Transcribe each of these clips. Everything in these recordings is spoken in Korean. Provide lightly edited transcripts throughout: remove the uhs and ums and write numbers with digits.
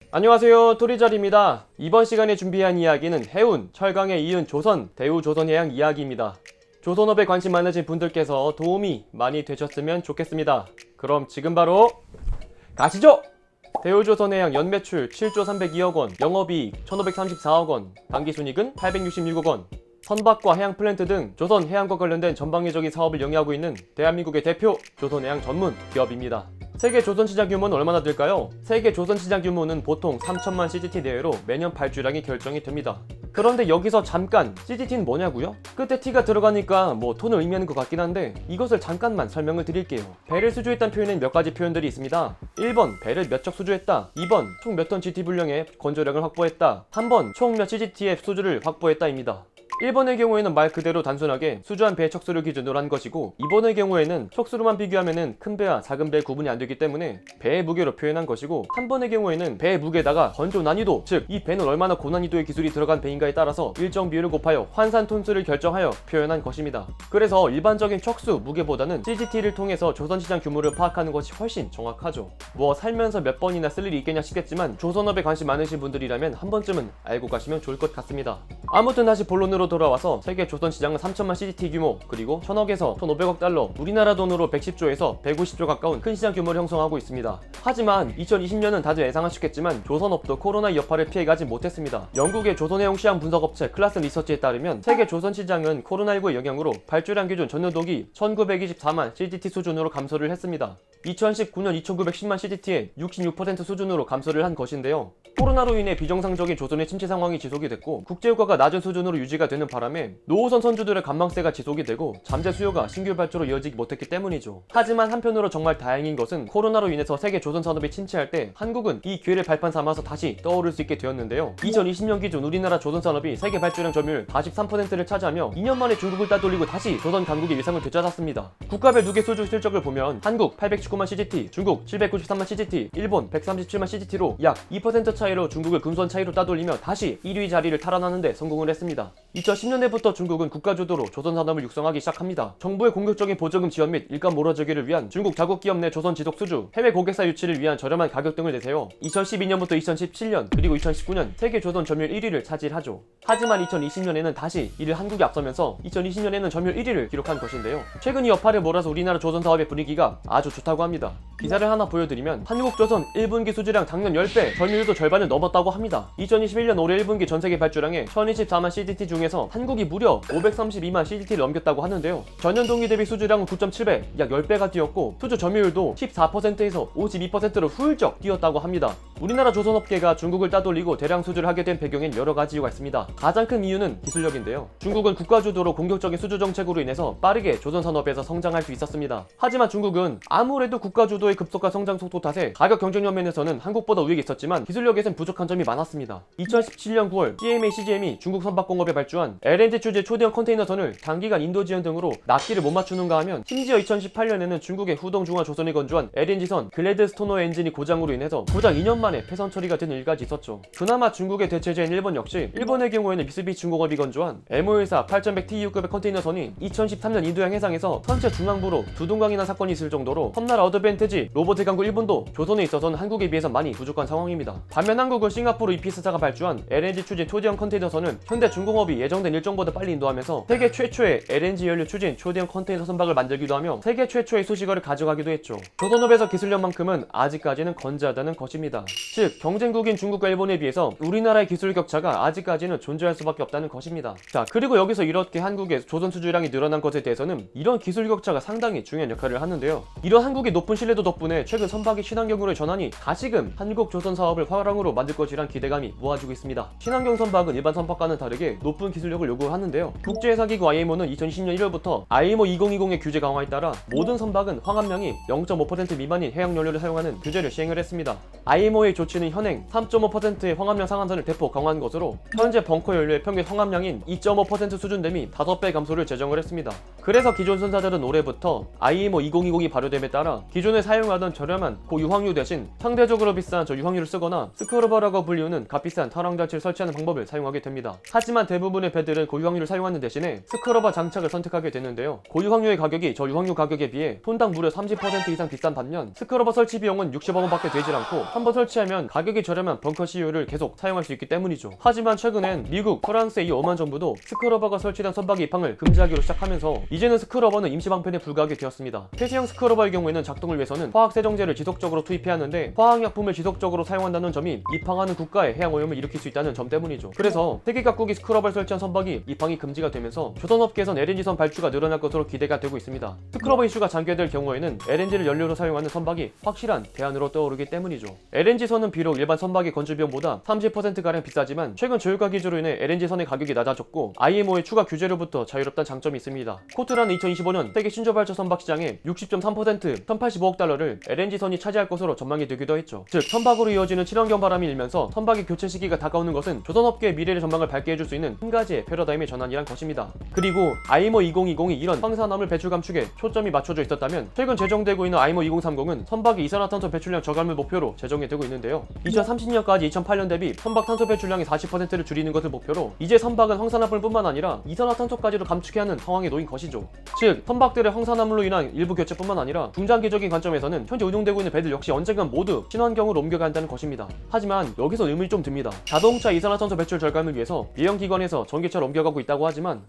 안녕하세요, 토리잘입니다. 이번 시간에 준비한 이야기는 해운, 철강에 이은 조선, 대우조선해양 이야기입니다. 조선업에 관심 많으신 분들께서 도움이 많이 되셨으면 좋겠습니다. 그럼 지금 바로 가시죠! 대우조선해양 연매출 7조 302억원, 영업이익 1534억원, 당기순이익은 866억원. 선박과 해양 플랜트 등 조선 해양과 관련된 전방위적인 사업을 영위하고 있는 대한민국의 대표 조선해양 전문 기업입니다. 세계 조선시장 규모는 얼마나 될까요? 세계 조선시장 규모는 보통 3천만 CGT 내외로 매년 발주량이 결정이 됩니다. 그런데 여기서 잠깐 CGT는 뭐냐고요? 끝에 T가 들어가니까 톤을 의미하는 것 같긴 한데 이것을 잠깐만 설명을 드릴게요. 배를 수주했다는 표현엔 몇 가지 표현들이 있습니다. 1번 배를 몇 척 수주했다. 2번 총 몇 톤 GT 분량의 건조량을 확보했다. 3번 총 몇 CGT의 수주를 확보했다입니다. 1번의 경우에는 말 그대로 단순하게 수주한 배의 척수를 기준으로 한 것이고 2번의 경우에는 척수로만 비교하면 큰 배와 작은 배의 구분이 안 되기 때문에 배의 무게로 표현한 것이고 3번의 경우에는 배의 무게에다가 건조 난이도, 즉 이 배는 얼마나 고난이도의 기술이 들어간 배인가에 따라서 일정 비율을 곱하여 환산 톤수를 결정하여 표현한 것입니다. 그래서 일반적인 척수, 무게보다는 CGT를 통해서 조선시장 규모를 파악하는 것이 훨씬 정확하죠. 살면서 몇 번이나 쓸 일이 있겠냐 싶겠지만 조선업에 관심 많으신 분들이라면 한 번쯤은 알고 가시면 좋을 것 같습니다. 아무튼 다시 본론으로 돌아와서 세계 조선시장은 3천만 CGT 규모, 그리고 1000억에서 1500억 달러, 우리나라 돈으로 110조에서 150조 가까운 큰 시장 규모를 형성하고 있습니다. 하지만 2020년은 다들 예상하셨겠지만 조선업도 코로나의 여파를 피해가지 못했습니다. 영국의 조선해양 시장 분석업체 클라슨 리서치에 따르면 세계 조선시장은 코로나19의 영향으로 발주량 기준 전년도기 1924만 CGT 수준으로 감소를 했습니다. 2019년 2910만 CGT에 66% 수준으로 감소를 한 것인데요. 코로나로 인해 비정상적인 조선의 침체 상황이 지속이 됐고 국제유가가 낮은 수준으로 유지가 되는 바람에 노후선 선주들의 관망세가 지속이 되고 잠재 수요가 신규 발주로 이어지지 못했기 때문이죠. 하지만 한편으로 정말 다행인 것은 코로나로 인해서 세계 조선 산업이 침체할 때 한국은 이 기회를 발판 삼아서 다시 떠오를 수 있게 되었는데요. 2020년 기준 우리나라 조선 산업이 세계 발주량 점유율 43%를 차지하며 2년 만에 중국을 따돌리고 다시 조선 강국의 위상을 되찾았습니다. 국가별 누계 수주 실적을 보면 한국 819만 CGT, 중국 793만 CGT, 일본 137만 CGT로 약 2% 차이로 중국을 근소한 차이로 따돌리며 다시 1위 자리를 탈환하는데 성공을 했습니다. 2010년대부터 중국은 국가주도로 조선 산업을 육성하기 시작합니다. 정부의 공격적인 보조금 지원 및 일감 몰아주기를 위한 중국 자국 기업 내 조선 지속 수주, 해외 고객사 유치를 위한 저렴한 가격 등을 내세워 2012년부터 2017년 그리고 2019년 세계 조선 점유율 1위를 차지하죠. 하지만 2020년에는 다시 이를 한국이 앞서면서 2020년에는 점유율 1위를 기록한 것인데요. 최근 이 여파를 몰아서 우리나라 조선 사업의 분위기가 아주 좋다고 합니다. 기사를 하나 보여드리면 한국조선 1분기 수주량 작년 10배, 점유율도 절반을 넘었다고 합니다. 2021년 올해 1분기 전세계 발주량에 1024만 CGT 중에서 한국이 무려 532만 CGT를 넘겼다고 하는데요. 전년 동기 대비 수주량은 9.7배, 약 10배가 뛰었고 수주 점유율도 14%에서 52%로 훌쩍 뛰었다고 합니다. 우리나라 조선업계가 중국을 따돌리고 대량 수주를 하게 된 배경엔 여러 가지 이유가 있습니다. 가장 큰 이유는 기술력인데요. 중국은 국가주도로 공격적인 수주 정책으로 인해서 빠르게 조선 산업에서 성장할 수 있었습니다. 하지만 중국은 아무래도 국가주도의 급속한 성장 속도 탓에 가격 경쟁력 면에서는 한국보다 우위에 있었지만 기술력에선 부족한 점이 많았습니다. 2017년 9월 CMA CGM이 중국 선박공업에 발주한 LNG 추진 초대형 컨테이너선을 단기간 인도 지연 등으로 납기를 못 맞추는가 하면 심지어 2018년에는 중국의 후동중화조선이 건조한 LNG선 글래드스토너 엔진이 고장으로 인해서 고작 2년 만에 폐선 처리가 되는 일까지 있었죠. 그나마 중국의 대체제인 일본 역시 일본의 경우에는 미쓰비시중공업이 건조한 MO14 8100TEU급의 컨테이너선이 2013년 인도양 해상에서 선체 중앙부로 두동강이 난 사건이 있을 정도로 섬나라 어드밴티지 로봇 해강국 일본도 조선에 있어서는 한국에 비해서 많이 부족한 상황입니다. 반면 한국은 싱가포르 이피스사가 발주한 LNG 추진 초대형 컨테이너선은 현대중공업이 예정된 일정보다 빨리 인도하면서 세계 최초의 LNG 연료 추진 초대형 컨테이너 선박을 만들기도 하며 세계 최초의 수식어를 가져가기도 했죠. 조선업에서 기술력만큼은 아직까지는 건재하다는 것입니다. 즉 경쟁국인 중국과 일본에 비해서 우리나라의 기술 격차가 아직까지는 존재할 수밖에 없다는 것입니다. 자, 그리고 여기서 이렇게 한국의 조선 수주량이 늘어난 것에 대해서는 이런 기술 격차가 상당히 중요한 역할을 하는데요. 이런 한국의 높은 신뢰도 덕분에 최근 선박이 친환경으로 전환이 다시금 한국 조선 사업을 화랑으로 만들 것이란 기대감이 모아지고 있습니다. 친환경 선박은 일반 선박과는 다르게 높은 기술력을 요구하는데요. 국제회사기구 IMO는 2020년 1월부터 IMO 2020의 규제 강화에 따라 모든 선박은 황합량이 0.5% 미만인 해양연료를 사용하는 규제를 시행을 했습니다. IMO의 조치는 현행 3.5%의 황합량 상한선을 대폭 강화한 것으로 현재 벙커 연료의 평균 황합량인 2.5% 수준 대비 5배 감소를 제정을 했습니다. 그래서 기존 선사들은 올해부터 IMO 2020이 발효됨에 따라 기존에 사용하던 저렴한 고유황유 대신 상대적으로 비싼 저 유황유를 쓰거나 스크러버라고 불리우는 값비싼 탈황장치를 설치하는 방법을 사용하게 됩니다. 하지만 대부분의 배들은 고유황료를 사용하는 대신에 스크러버 장착을 선택하게 되는데요. 고유황료의 가격이 저유황료 가격에 비해 톤당 무려 30% 이상 비싼 반면 스크러버 설치 비용은 60억 원밖에 되질 않고 한번 설치하면 가격이 저렴한 벙커 CU를 계속 사용할 수 있기 때문이죠. 하지만 최근엔 미국, 프랑스의 이 오만 정부도 스크러버가 설치된 선박의 입항을 금지하기로 시작하면서 이제는 스크러버는 임시 방편에 불과하게 되었습니다. 폐쇄형 스크러버의 경우에는 작동을 위해서는 화학세정제를 지속적으로 투입해야 하는데 화학약품을 지속적으로 사용한다는 점이 입항하는 국가에 해양 오염을 일으킬 수 있다는 점 때문이죠. 그래서 세계 각국이 스크러버를 설치한 선박이 입항이 금지가 되면서 조선업계에선 LNG선 발주가 늘어날 것으로 기대가 되고 있습니다. 스크러버 이슈가 장기화될 경우에는 LNG를 연료로 사용하는 선박이 확실한 대안으로 떠오르기 때문이죠. LNG선은 비록 일반 선박의 건조 비용보다 30%가량 비싸지만 최근 조율가 기조로 인해 LNG선의 가격이 낮아졌고 IMO의 추가 규제로부터 자유롭다는 장점이 있습니다. 코트라는 2025년 세계 신조 발전 선박 시장의 60.3% 1,085억 달러를 LNG선이 차지할 것으로 전망이 되기도 했죠. 즉 선박으로 이어지는 친환경 바람이 일면서 선박의 교체 시기가 다가오는 것은 조선업계의 미래의 전망을 밝게 해줄 수 있는 한 가지의 패러다임의 전환이란 것입니다. 그리고 IMO 2020이 이런 황산화물 배출 감축에 초점이 맞춰져 있었다면 최근 제정되고 있는 IMO 2030은 선박의 이산화탄소 배출량 저감을 목표로 제정이 되고 있는데요. 2030년까지 2008년 대비 선박 탄소 배출량의 40%를 줄이는 것을 목표로 이제 선박은 황산화물뿐만 아니라 이산화탄소까지도 감축해야 하는 상황에 놓인 것이죠. 즉 선박들의 황산화물로 인한 일부 교체뿐만 아니라 중장기적인 관점에서는 현재 운용되고 있는 배들 역시 언젠간 모두 친환경으로 옮겨가야 한다는 것입니다. 하지만 여기서 의문이 좀 듭니다. 자동차 이산화탄소 배출 절감을 위해서 예형기관에서 전기차로 옮겨가고 있다고 하지만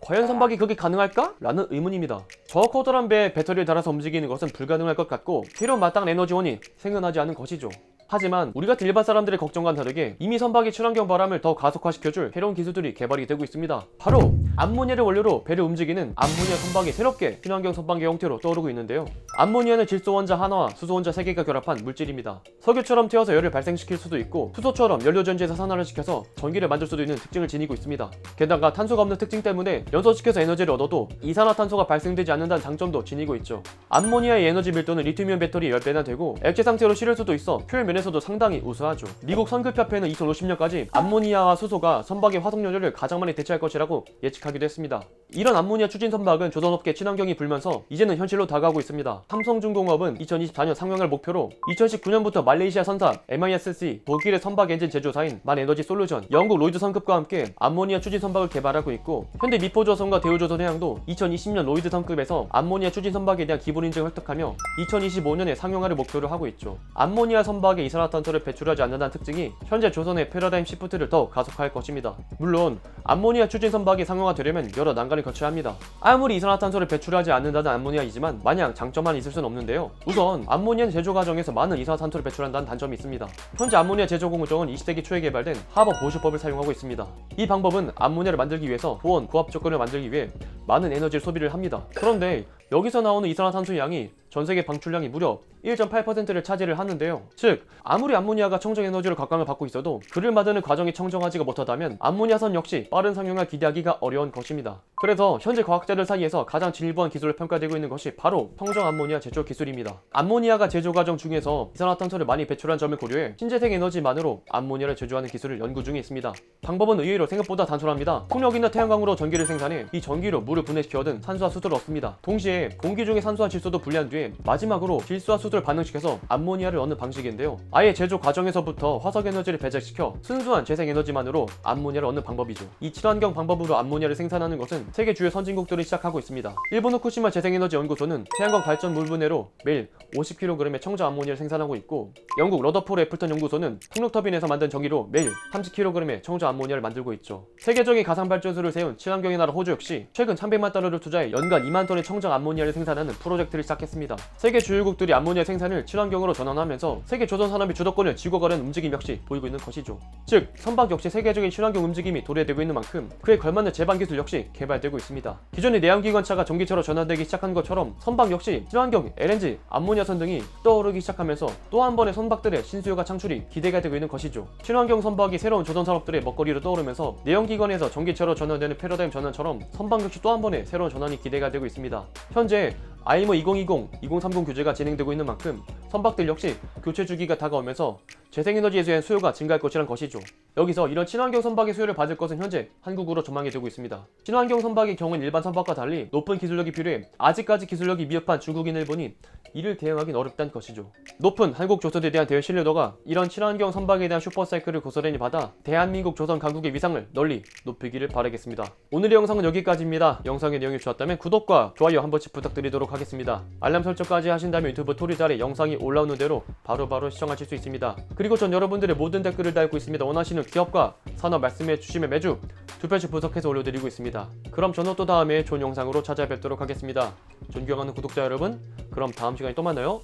과연 선박이 그게 가능할까? 라는 의문입니다. 저 커다란 배에 배터리를 달아서 움직이는 것은 불가능할 것 같고 필요 마땅한 에너지원이 생겨나지 않은 것이죠. 하지만 우리 같은 일반 사람들의 걱정과는 다르게 이미 선박의 친환경 바람을 더 가속화시켜줄 새로운 기술들이 개발이 되고 있습니다. 바로 암모니아를 원료로 배를 움직이는 암모니아 선박이 새롭게 친환경 선박의 형태로 떠오르고 있는데요. 암모니아는 질소 원자 하나와 수소 원자 3개가 결합한 물질입니다. 석유처럼 튀어서 열을 발생시킬 수도 있고 수소처럼 연료전지에서 산화를 시켜서 전기를 만들 수도 있는 특징을 지니고 있습니다. 게다가 탄소가 없는 특징 때문에 연소시켜서 에너지를 얻어도 이산화탄소가 발생되지 않는다는 장점도 지니고 있죠. 암모니아의 에너지 밀도는 리튬이온 배터리 10배나 되고 액체 상태로 실을 수도 있어 퓨엘 면에서도 상당히 우수하죠. 미국 선급협회는 2050년까지 암모니아와 수소가 선박의 화석연료를 가장 많이 대체할 것이라고 예측하기도 했습니다. 이런 암모니아 추진 선박은 조선업계 친환경이 불면서 이제는 현실로 다가오고 있습니다. 삼성중공업은 2024년 상용을 목표로 2019년부터 말레이시아 선사 MISC, 독일의 선박 엔진 제조사인 만에너지 솔루션, 영국 로이드 선급과 함께 암모니아 추진 선박을 개발하고 있고 현대 미포조선과 대우조선해양도 2020년 로이드 선급에서 암모니아 추진 선박에 대한 기본 인증을 획득하며 2025년에 상용화를 목표로 하고 있죠. 암모니아 선박의 이산화탄소를 배출하지 않는다는 특징이 현재 조선의 패러다임 시프트를 더 가속화할 것입니다. 물론 암모니아 추진 선박이 상용화되려면 여러 난관을 거쳐야 합니다. 아무리 이산화탄소를 배출하지 않는다는 암모니아이지만 마냥 장점만 있을 수는 없는데요. 우선 암모니아 제조 과정에서 많은 이산화탄소를 배출한다는 단점이 있습니다. 현재 암모니아 제조 공정은 20세기 초에 개발된 하버 보슈법을 사용하고 있습니다. 이 방법은 암모니아를 만들기 위해서 보온, 고압 조건을 만들기 위해 많은 에너지를 소비를 합니다. 그런데 여기서 나오는 이산화탄소 양이 전세계 방출량이 무려 1.8%를 차지를 하는데요. 즉 아무리 암모니아가 청정 에너지로 각광을 받고 있어도 그를 만드는 과정이 청정하지가 못하다면 암모니아선 역시 빠른 상용화 기대하기가 어려운 것입니다. 그래서 현재 과학자들 사이에서 가장 진일보한 기술로 평가되고 있는 것이 바로 청정 암모니아 제조 기술입니다. 암모니아가 제조 과정 중에서 이산화탄소를 많이 배출한 점을 고려해 신재생 에너지만으로 암모니아를 제조하는 기술을 연구 중에 있습니다. 방법은 의외로 생각보다 단순합니다. 풍력이나 태양광으로 전기를 생산해 이 전기로 물을 분해시켜 얻은 산소와 수소를 얻습니다. 동시에 공기 중의 산소와 질소도 분리한 뒤에 마지막으로 질소와 수소를 반응시켜서 암모니아를 얻는 방식인데요. 아예 제조 과정에서부터 화석 에너지를 배제시켜 순수한 재생 에너지만으로 암모니아를 얻는 방법이죠. 이 친환경 방법으로 암모니아를 생산하는 것은 세계 주요 선진국들이 시작하고 있습니다. 일본 후쿠시마 재생에너지 연구소는 태양광 발전 물 분해로 매일 50kg의 청정 암모니아를 생산하고 있고 영국 러더포르 애플턴 연구소는 풍력 터빈에서 만든 전기로 매일 30kg의 청정 암모니아를 만들고 있죠. 세계적인 가상 발전소를 세운 친환경의 나라 호주 역시 최근 300만 달러를 투자해 연간 2만 톤의 청정 암모니아를 생산하는 프로젝트를 시작했습니다. 세계 주요국들이 암모니아 생산을 친환경으로 전환하면서 세계 조선 산업의 주도권을 쥐고 가려는 움직임 역시 보이고 있는 것이죠. 즉 선박 역시 세계적인 친환경 움직임이 도래되고 있는 만큼 그에 걸맞는 제반 기술 역시 개발되고 있습니다. 기존의 내연기관차가 전기차로 전환되기 시작한 것처럼 선박 역시 친환경, LNG, 암모니아선 등이 떠오르기 시작하면서 또 한 번의 선박들의 신수요가 창출이 기대가 되고 있는 것이죠. 친환경 선박이 새로운 조선 산업들의 먹거리로 떠오르면서 내연기관에서 전기차로 전환되는 패러다임 전환처럼 선박 역시 또 한 번의 새로운 전환이 기대가 되고 있습니다. 현재 IMO 2020, 2030 규제가 진행되고 있는 만큼 선박들 역시 교체 주기가 다가오면서 재생에너지에 대한 수요가 증가할 것이란 것이죠. 여기서 이런 친환경 선박의 수요를 받을 것은 현재 한국으로 전망이 되고 있습니다. 친환경 선박의 경우는 일반 선박과 달리 높은 기술력이 필요해 아직까지 기술력이 미흡한 중국인 일본이 이를 대응하기는 어렵다는 것이죠. 높은 한국 조선에 대한 대응 신뢰도가 이런 친환경 선박에 대한 슈퍼사이클을 고스란히 받아 대한민국 조선 강국의 위상을 널리 높이기를 바라겠습니다. 오늘의 영상은 여기까지입니다. 영상의 내용이 좋았다면 구독과 좋아요 한 번씩 부탁드리도록 하겠습니다. 알람 설정까지 하신다면 유튜브 토리달에 영상이 올라오는 대로 바로바로 시청하실 수 있습니다. 그리고 전 여러분들의 모든 댓글을 달고 있습니다. 원하시는 기업과 산업 말씀해 주시면 매주 두 편씩 분석해서 올려드리고 있습니다. 그럼 저는 또 다음에 좋은 영상으로 찾아뵙도록 하겠습니다. 존경하는 구독자 여러분, 그럼 다음 시간에 또 만나요.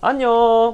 안녕.